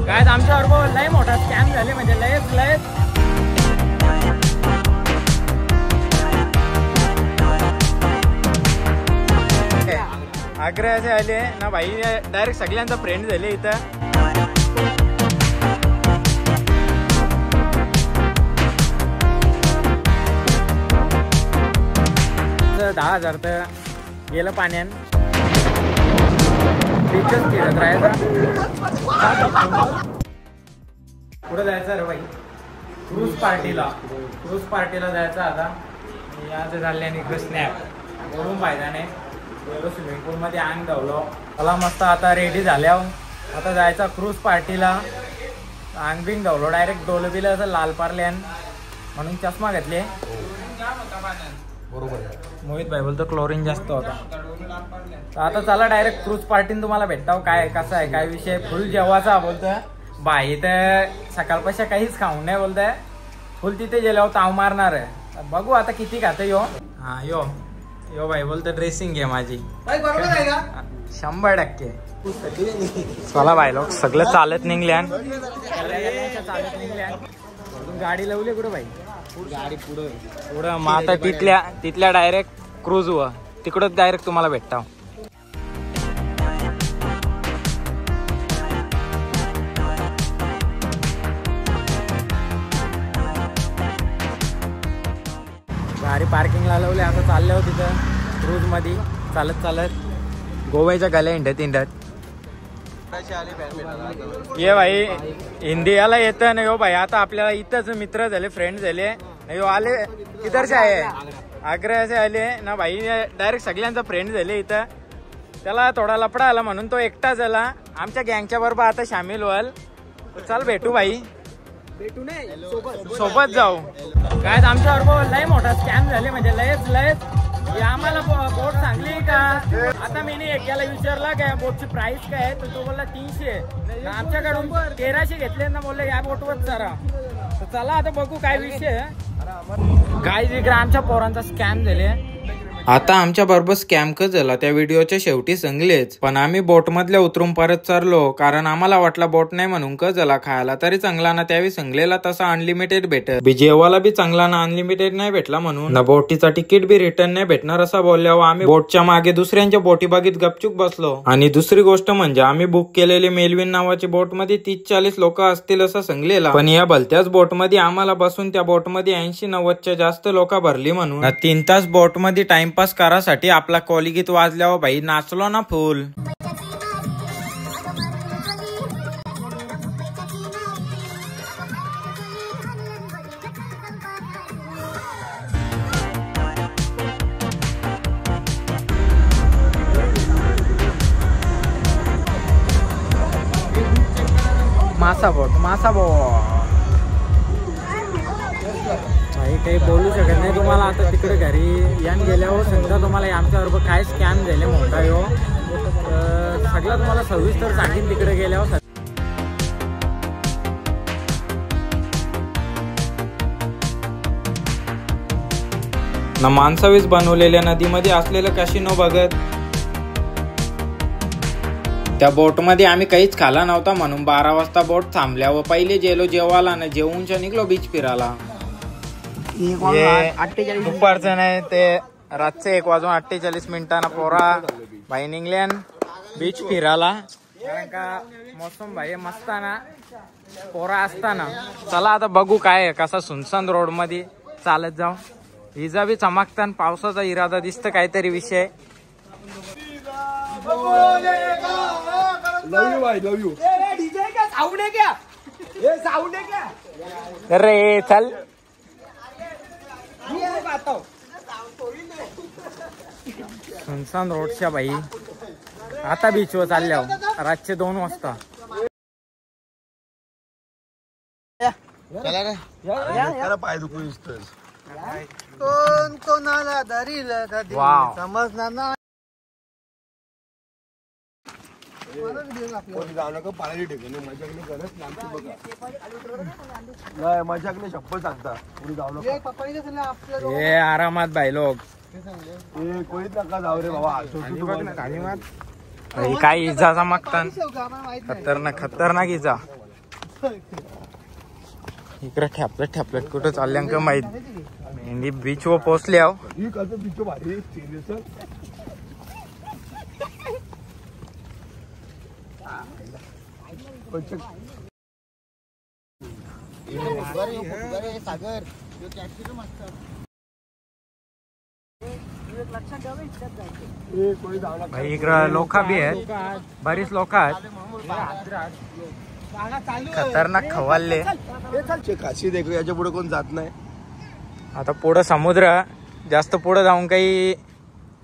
काय आमच्यावर लय मोठा स्कॅम झाले म्हणजे लयच आग्र्याचे आले ना भाई डायरेक्ट सगळ्यांचा फ्रेंड झाले इथं 10,000 तर गेलं पाण्यान बीचच फिरत राहायचा पुढे जायचं रे भाई क्रूज पार्टीला जायचं आता याचं झाल्याने इकडे स्नॅप बोलून पाहिजे नाही गेलो स्विमिंग पूल मध्ये अंग धावलो मला मस्त आता रेडी झाल्यावर आता जायचा क्रूज पार्टीला अंग बिंग धावलो डायरेक्ट डोलबिला असं लाल पारल्यान म्हणून चष्मा घेतले बरोबर मोहित भाई बोलतो क्लोरीन जास्त होता तर आता चला डायरेक्ट क्रूज पार्टीन तुम्हाला भेटताव काय कसं आहे काय विषय फुल जेवायचा बोलतोय बाई तर सकाळपासून काहीच खाऊन नाही बोलतोय फुल तिथे गेल्यावर ताव मारणार आहे बघू आता किती खातं यो हा यो भाई बोलतो ड्रेसिंग घे माझी 100% चला भाई लोक सगळं चालत निघल्यान गाडी लावली कुठं भाई गाडी पुढं मग आता तिथल्या डायरेक्ट क्रूज व तिकडच डायरेक्ट तुम्हाला भेटता गाडी पार्किंगला लावली आता चालले हो तिथं क्रूज मध्ये चालत गोव्याच्या गल्या इंडत ये भाई इंडियाला येतं ना यो भाई आता आपल्याला इथंच मित्र झाले फ्रेंड झाले यो आले किधरचे आहे आग्र्याचे आले ना भाई डायरेक्ट सगळ्यांचा फ्रेंड झाले इथं त्याला थोडा लफडा आला म्हणून तो एकटा झाला आमच्या गँगच्या बरोबर आता सामील व्हाल चल भेटू भाई भेटू नाही सोबत जाऊ काय आमच्या बरोबर लय मोठा स्कॅम झाले म्हणजे लयच आम्हाला बोट चांगली का आता मी एकाला विचारला काय बोटची प्राइस काय तर तो बोलला 300 आमच्याकडून 1300 घेतले ना बोलले या बोटवर जरा तर चला आता बघू काय विषय काय जिकडे आमच्या पोरांचा स्कॅम झाले आता आमच्या बरोबर स्कॅम क झाला त्या व्हिडिओच्या शेवटी सांगलेच पण आम्ही बोट मधल्या उतरून परत चाललो कारण आम्हाला वाटला बोट नाही म्हणून क झाला खायला तरी चांगला ना त्यावेळी सांगलेला तसा अनलिमिटेड भेटत बी जेवायला बी चांगला ना अनलिमिटेड नाही भेटला म्हणून ना बोटीचा तिकीट बी रिटर्न नाही भेटणार असा बोलल्यावर आम्ही बोटच्या मागे दुसऱ्यांच्या बोटी बागीत गपचूप बसलो आणि दुसरी गोष्ट म्हणजे आम्ही बुक केलेली मेलविन नावाची बोट मध्ये 30-40 लोक असतील असं सांगलेला पण या भलत्याच बोट मध्ये आम्हाला बसून त्या बोट मध्ये 80-90च्या जास्त लोक भरली म्हणून 3 तास बोट मध्ये टाइम पास करासाठी आपला कोलीगीत वाजल्यावर भाई नाचलो ना फुल मासा बोट काही बोलू शकत नाही तुम्हाला आता तिकडे घरी यान गेल्यावर समजा तुम्हाला आमच्याबरोबर काय स्कॅम झाले मोठा यो सगळं तुम्हाला सविस्तर सांगेन तिकडे गेल्यावर ना माणसावीस बनवलेल्या नदीमध्ये असलेलं कॅसिनो बघत त्या बोट मध्ये आम्ही काहीच खाला नव्हता म्हणून 12 वाजता बोट थांबल्या व पहिले गेलो जेवायला ना जेवूनच्या निघलो बीच फिरायला दुपारचं नाही ते रातचे 1:48 पोरा भाई निघल्यान बीच फिरायला कारण का मोसम भाई मस्त ना पोरा असताना चला आता बघू काय कसा सुनसान रोड मध्ये चालत जाऊ इजा बी चमकतान पावसाचा इरादा दिसत काहीतरी विषय अरे चल सुनसान रोडच्या भाई आता बीचवर चालल्या रातचे 2 वाजता पाय दुखू कोणाला धरील समजणार ना पाण्याची ठिकाणी माझ्याकडे गरज लागते बघा माझ्याकडे शप्पथ सांगता पुढे जाऊ नका हे आरामात भाई लोक कोणीच नका जाऊ रे बाबा काय इजा चमकतान खतरनाक इजा इकडे ठॅपलत ठॅपलत कुठं चालल्या का माहित. मेंढी बीच वर पोहोचली आहो. भाई इकडं लोका बी आहेत, बरीच लोक आहेत. खतरनाक खवालले. काशी देखो याच्या पुढे कोण जात नाही. आता पुढं समुद्र, जास्त पुढं जाऊन काही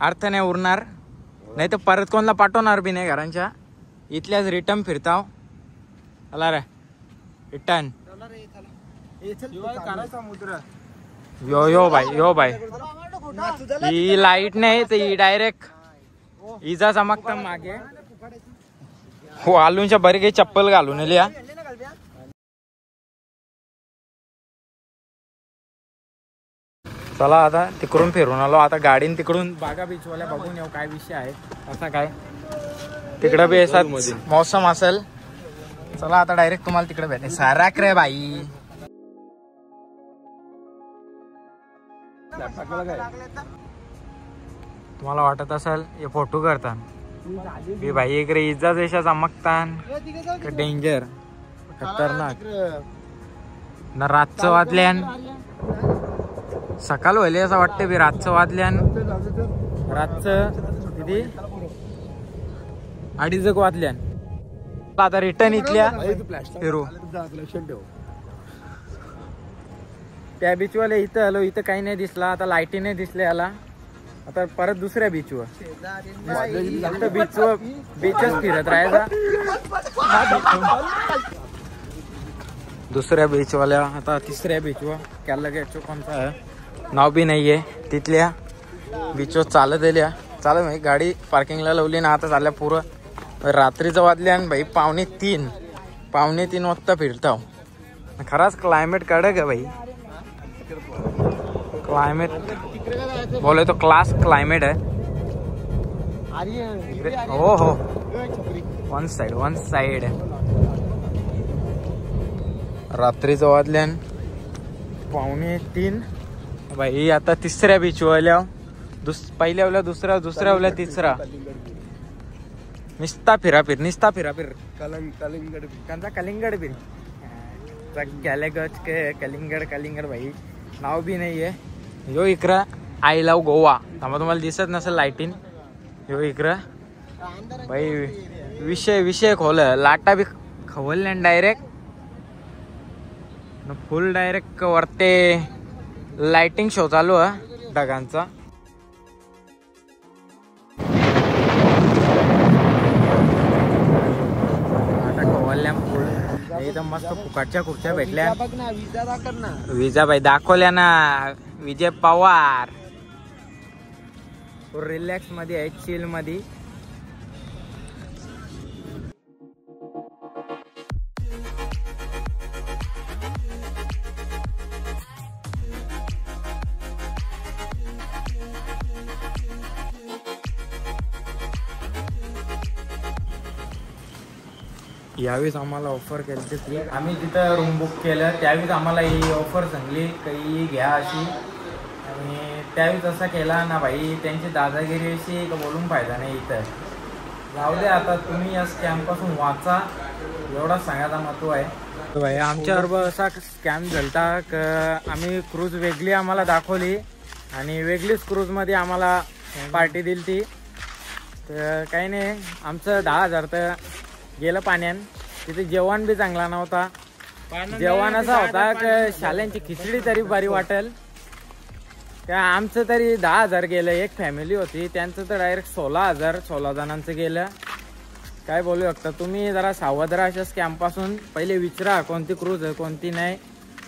अर्थ नाही उरणार. नाही तर परत कोणाला पाठवणार बी नाही घरांच्या. इथल्याच रिटर्न फिरताव. आला रे रिटर्न. समुद्र यो यो भाई यो भाई. ही लाईट नाही तर ही डायरेक्ट इजा चमकता मागे. हो आलूंच्या बरी काही चप्पल घालून लिया. चला आता तिकडून फिरून आलो. आता गाडीन तिकडून बागा बीचवाल्या बघून येऊ काय विषय आहे असा काय. तिकडं बी असाच मौसम असेल. चला आता डायरेक्ट तुम्हाला तिकडे भेटे. साराक रे बाई. तुम्हाला वाटत असेल हे फोटो करतात बी भाई. इकडे इजा जशा चमकतान डेंजर खतरनाक ना. रातचं वाजल्यान सकाळ व्हायला असं वाटतं बी. रातचं वाजल्यान रातचं किती 2:30 वाजल्यान. आता रिटर्न इथल्या फिरू. त्या बीचवाले इथं आलो. इथं काही नाही दिसला. आता लाईटी नाही दिसले याला. आता परत दुसऱ्या बीचवर. बीचच फिरत राहायचा. दुसऱ्या बीचवाल्या आता तिसऱ्या बीचवर कॅलगेटचं कोणतं आहे नाव बी नाहीये. तिथल्या बीचवर चालत आल्या. चालत भाई गाडी पार्किंगला लावली ना. आता चालल्या पुरं रात्रीचं वाजल्या आणि भाई 2:30 वाजता फिरताव. खराच क्लायमेट कडक आहे भाई. क्लायमेट बोले तो क्लास क्लायमेट आहे. हो हो वन साइड रात्रीचं वाजल्यान 2:45 भाई. आता तिसऱ्या बीचवर आल्या. पहिल्या वल्या दुसऱ्या वल्या तिसरा. निस्ता फिराफिर कलिंगड बीर कलिंगड भाई नाव बी नाहीये. यो इकडं आय लव गोवा. तुम्हाला दिसत नसेल लाईटिन. यो इकडं भाई विषय खोल. लाटा बी खवलल्या डायरेक्ट फुल डायरेक्ट वरते लाइटिंग शो चालू आहे ढगांचा. आता खवलल्या फुल एकदम मस्त फुकाटच्या खुर्च्या भेटल्या. विजा भाई दाखवल्या ना. विजय पवार रिलॅक्स मध्ये आहे, चिल मध्ये. यावेळेस आम्हाला ऑफर केली ती. आम्ही तिथं रूम बुक केलं त्यावेळेस आम्हाला ही ऑफर सांगली काही घ्या अशी. आणि त्यावेळेस असा केला ना भाई. त्यांची दादागिरी अशी बोलून फायदा नाही. इथं जाऊ दे. आता तुम्ही या स्कॅमपासून वाचा एवढाच सांगायचा महत्व आहे. भाई आमच्याबरोबर असा स्कॅम झालता आम्ही क्रूज वेगळी आम्हाला दाखवली आणि वेगळीच क्रूजमध्ये आम्हाला पार्टी दिली ती. तर काही नाही आमचं 10,000 तर गेलं पाण्यान. तिथे जेवण बी चांगला नव्हता. जेवण असा होता की शाल्यांची खिचडी तरी बरी वाटेल. त्या आमचं तरी 10,000 गेलं. एक फॅमिली होती त्यांचं तर डायरेक्ट 16 जणांचं गेलं. काय बोलू शकता तुम्ही. जरा सावध राहा अशा स्कॅमपासून. पहिले विचारा कोणती क्रूज आहे कोणती नाही.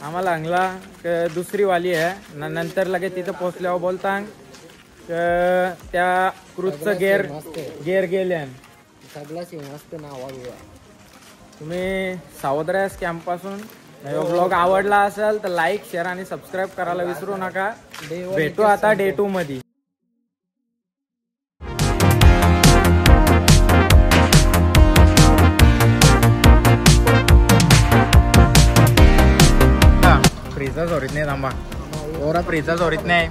आम्हाला अंगला दुसरी वाली आहे. नंतर लगेच तिथं पोचल्यावर बोलता त्या क्रूजचं गेअर गेले. तुम्ही सावध राहा स्कॅम पासून. ब्लॉग आवडला असेल तर लाईक शेअर आणि सबस्क्राईब करायला विसरू नका. भेटू आता डे 2 मध्ये. फ्रीचा सोरीत नाही थांबा. पोरा फ्रीचा सोरीत नाही.